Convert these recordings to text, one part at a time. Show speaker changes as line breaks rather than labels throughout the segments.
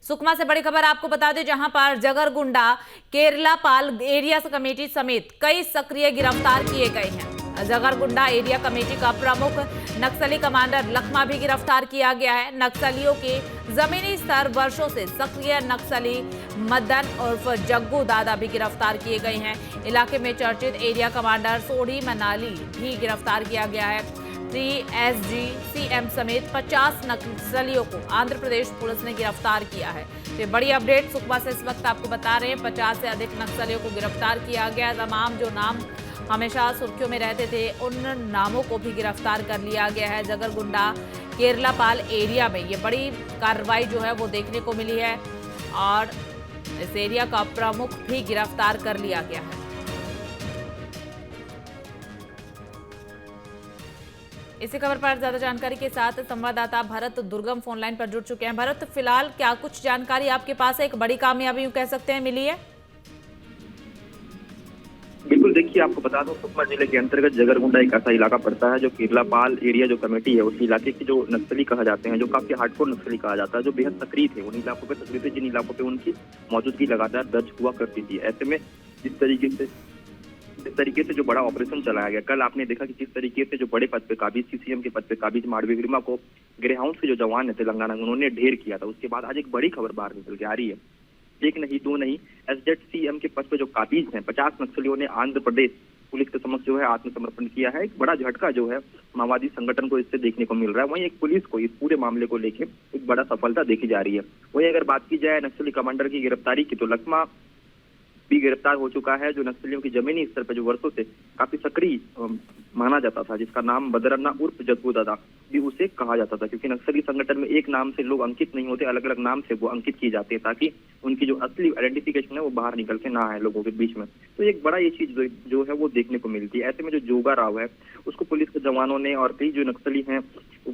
सुकमा से बड़ी खबर आपको बता दें, जहां पर जगरगुंडा केरलापाल एरिया कमेटी समेत कई सक्रिय गिरफ्तार किए गए हैं। जगरगुंडा एरिया कमेटी का प्रमुख नक्सली कमांडर लखमा भी गिरफ्तार किया गया है। नक्सलियों के जमीनी स्तर वर्षों से सक्रिय नक्सली मदन उर्फ जग्गू दादा भी गिरफ्तार किए गए हैं। इलाके में चर्चित एरिया कमांडर सोढ़ी मनाली भी गिरफ्तार किया गया है। TSG CM समेत 50 नक्सलियों को आंध्र प्रदेश पुलिस ने गिरफ्तार किया है। ये बड़ी अपडेट सुकमा से इस वक्त आपको बता रहे हैं। 50 से अधिक नक्सलियों को गिरफ्तार किया गया। तमाम जो नाम हमेशा सुर्खियों में रहते थे उन नामों को भी गिरफ्तार कर लिया गया है। जगरगुंडा केरलापाल एरिया में ये बड़ी कार्रवाई जो है वो देखने को मिली है और इस एरिया का प्रमुख भी गिरफ्तार कर लिया गया है। इसी खबर पर ज्यादा जानकारी के साथ संवाददाता भरत दुर्गम फोन लाइन पर जुड़ चुके हैं। भरत, फिलहाल क्या कुछ जानकारी आपके पास है? एक बड़ी कामयाबी यूं कह सकते हैं मिली है?
बिल्कुल, देखिए आपको बता दूं, सुकमा जिले के अंतर्गत जगरगुंडा एक ऐसा इलाका पड़ता है जो केरलापाल एरिया जो कमेटी है उस इलाके के जो नक्सली कहा जाते हैं, जो काफी हार्डकोर नक्सली कहा जाता है, जो बेहद सक्रिय थे, उन इलाकों पे सक्रिय थे जिन इलाकों पे उनकी मौजूदगी लगातार दर्ज हुआ करती थी। ऐसे में जिस तरीके से जो बड़ा ऑपरेशन चलाया गया, कल आपने देखा कि जिस तरीके से जो बड़े पद पे काबिज CM के पद पे काबिज मांडवी वर्मा को ग्रेहाउंड से जो जवान है तेलंगाना में उन्होंने ढेर किया था। उसके बाद आज एक बड़ी खबर बाहर निकल के आ रही है। एक नहीं दो नहीं, SZCM के पद पे जो काबिज हैं 50 नक्सलियों ने आंध्र प्रदेश पुलिस के समक्ष जो है आत्मसमर्पण किया है। एक बड़ा झटका जो है माओवादी संगठन को इससे देखने को मिल रहा है। वहीं एक पुलिस को इस पूरे मामले को लेकर एक बड़ा सफलता देखी जा रही है। वहीं अगर बात की जाए नक्सली कमांडर की गिरफ्तारी की, तो लखमा भी गिरफ्तार हो चुका है, जो नक्सलियों की जमीनी स्तर पर जो वर्षों से काफी सक्रिय माना जाता था, जिसका नाम बदरन्ना उर्फ जग्गू दादा भी उसे कहा जाता था। क्योंकि नक्सली संगठन में एक नाम से लोग अंकित नहीं होते, अलग अलग नाम से वो अंकित किए जाते हैं ताकि उनकी जो असली आइडेंटिफिकेशन है वो बाहर निकल के ना आए लोगों के बीच में। तो एक बड़ा ये चीज जो है वो देखने को मिलती है। ऐसे में जो जोगा राव है उसको पुलिस के जवानों ने और कई जो नक्सली हैं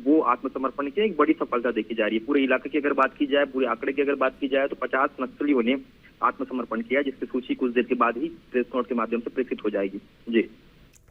वो आत्मसमर्पण की एक बड़ी सफलता देखी जा रही है। पूरे इलाके की अगर बात की जाए, पूरे आंकड़े की अगर बात की जाए तो 50 नक्सलियों ने आत्मसमर्पण किया, जिसकी सूची कुछ देर के बाद ही प्रेस नोट के माध्यम से प्रेषित हो जाएगी। जी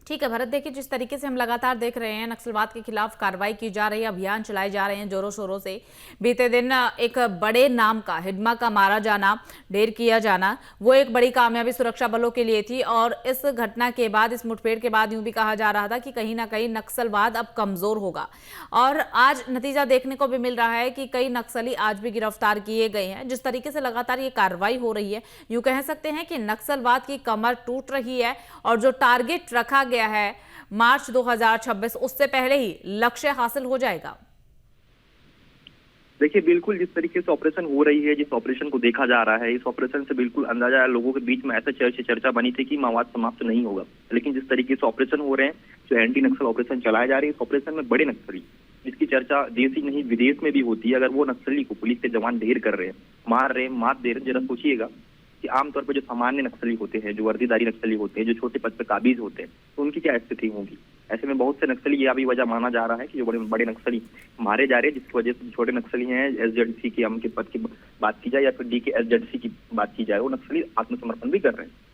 ठीक है भरत, देखिए जिस तरीके से हम लगातार देख रहे हैं नक्सलवाद के खिलाफ कार्रवाई की जा रही है, अभियान चलाए जा रहे हैं जोरों शोरों से। बीते दिन एक बड़े नाम का हिडमा का मारा जाना, ढेर किया जाना, वो एक बड़ी कामयाबी सुरक्षा बलों के लिए थी। और इस घटना के बाद, इस मुठभेड़ के बाद यूं भी कहा जा रहा था कि कहीं ना कहीं नक्सलवाद अब कमजोर होगा। और आज नतीजा देखने को भी मिल रहा है कि कई नक्सली आज भी गिरफ्तार किए गए हैं। जिस तरीके से लगातार ये कार्रवाई हो रही है, यूं कह सकते हैं कि नक्सलवाद की कमर टूट रही है और जो टारगेट रखा गया है मार्च 2026 उससे पहले ही लक्ष्य हासिल हो जाएगा।
देखिए बिल्कुल, जिस तरीके से ऑपरेशन हो रही है, जिस ऑपरेशन को देखा जा रहा है, इस ऑपरेशन से बिल्कुल अंदाजा है, लोगों के बीच में ऐसा चर्चा बनी थी कि माओवाद समाप्त नहीं होगा। लेकिन जिस तरीके से ऑपरेशन हो रहे हैं, जो एंटी नक्सल ऑपरेशन चलाए जा रहे हैं, इस ऑपरेशन में बड़े नक्सली जिसकी चर्चा देश ही नहीं विदेश में भी होती है, अगर वो नक्सली को पुलिस के जवान ढेर कर रहे हैं, मार रहे हैं, मात दे रहे हैं, जरा सोचिएगा कि आमतौर पर जो सामान्य नक्सली होते हैं, जो वर्दीधारी नक्सली होते हैं, जो छोटे पद पर काबिज होते हैं, तो उनकी क्या स्थिति होगी। ऐसे में बहुत से नक्सली ये अभी वजह माना जा रहा है कि जो बड़े बड़े नक्सली मारे जा रहे हैं, जिसकी वजह से छोटे नक्सली हैं SZCM के पद की बात की जाए या फिर DKSZC की बात की जाए, वो नक्सली आत्मसमर्पण भी कर रहे हैं।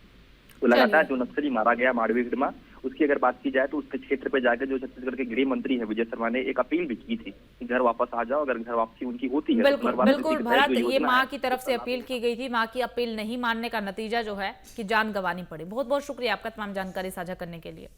तो लगातार जो नक्सली मारा गया मांडवी वर्मा, उसकी अगर बात की जाए तो उसके क्षेत्र पे जाकर जो छत्तीसगढ़ के गृह मंत्री है विजय शर्मा ने एक अपील भी की थी कि घर वापस आ जाओ। अगर घर वापसी उनकी होती है
बिल्कुल बिल्कुल भरत, ये मां की तरफ से अपील की गई थी। मां की अपील नहीं मानने का नतीजा जो है कि जान गंवानी पड़ी। बहुत बहुत शुक्रिया आपका तमाम जानकारी साझा करने के लिए।